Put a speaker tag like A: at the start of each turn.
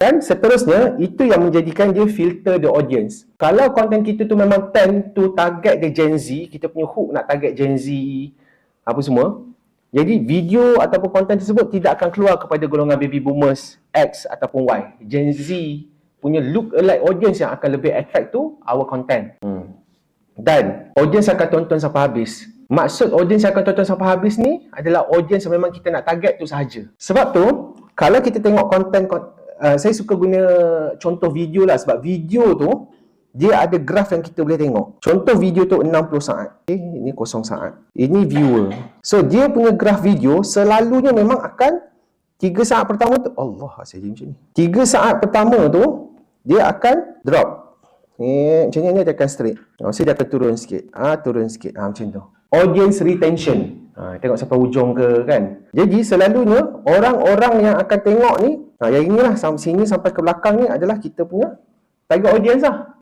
A: Dan seterusnya, itu yang menjadikan dia filter the audience. Kalau konten kita tu memang tend to target the Gen Z, kita punya hook nak target Gen Z, apa semua, jadi video ataupun konten tersebut tidak akan keluar kepada golongan baby boomers, X ataupun Y. Gen Z punya look alike audience yang akan lebih attract to our content. Dan audience akan tonton sampai habis. Maksud audience yang akan tonton sampai habis ni adalah audience yang memang kita nak target tu sahaja. Sebab tu, kalau kita tengok konten, saya suka guna contoh video lah, sebab video tu dia ada graf yang kita boleh tengok. Contoh video tu 60 saat. Ini 0 saat. Ini viewer. So dia punya graf video selalunya memang akan 3 saat pertama tu, Allah, saya jadi macam ni. 3 saat pertama tu dia akan drop. Macam ni dia akan straight. Saya dia akan turun sikit. Turun sikit. Macam tu. Audience retention. Tengok sampai hujung ke kan. Jadi selalunya orang-orang yang akan tengok ni, yang inilah sini sampai ke belakang ni adalah kita punya target audience lah.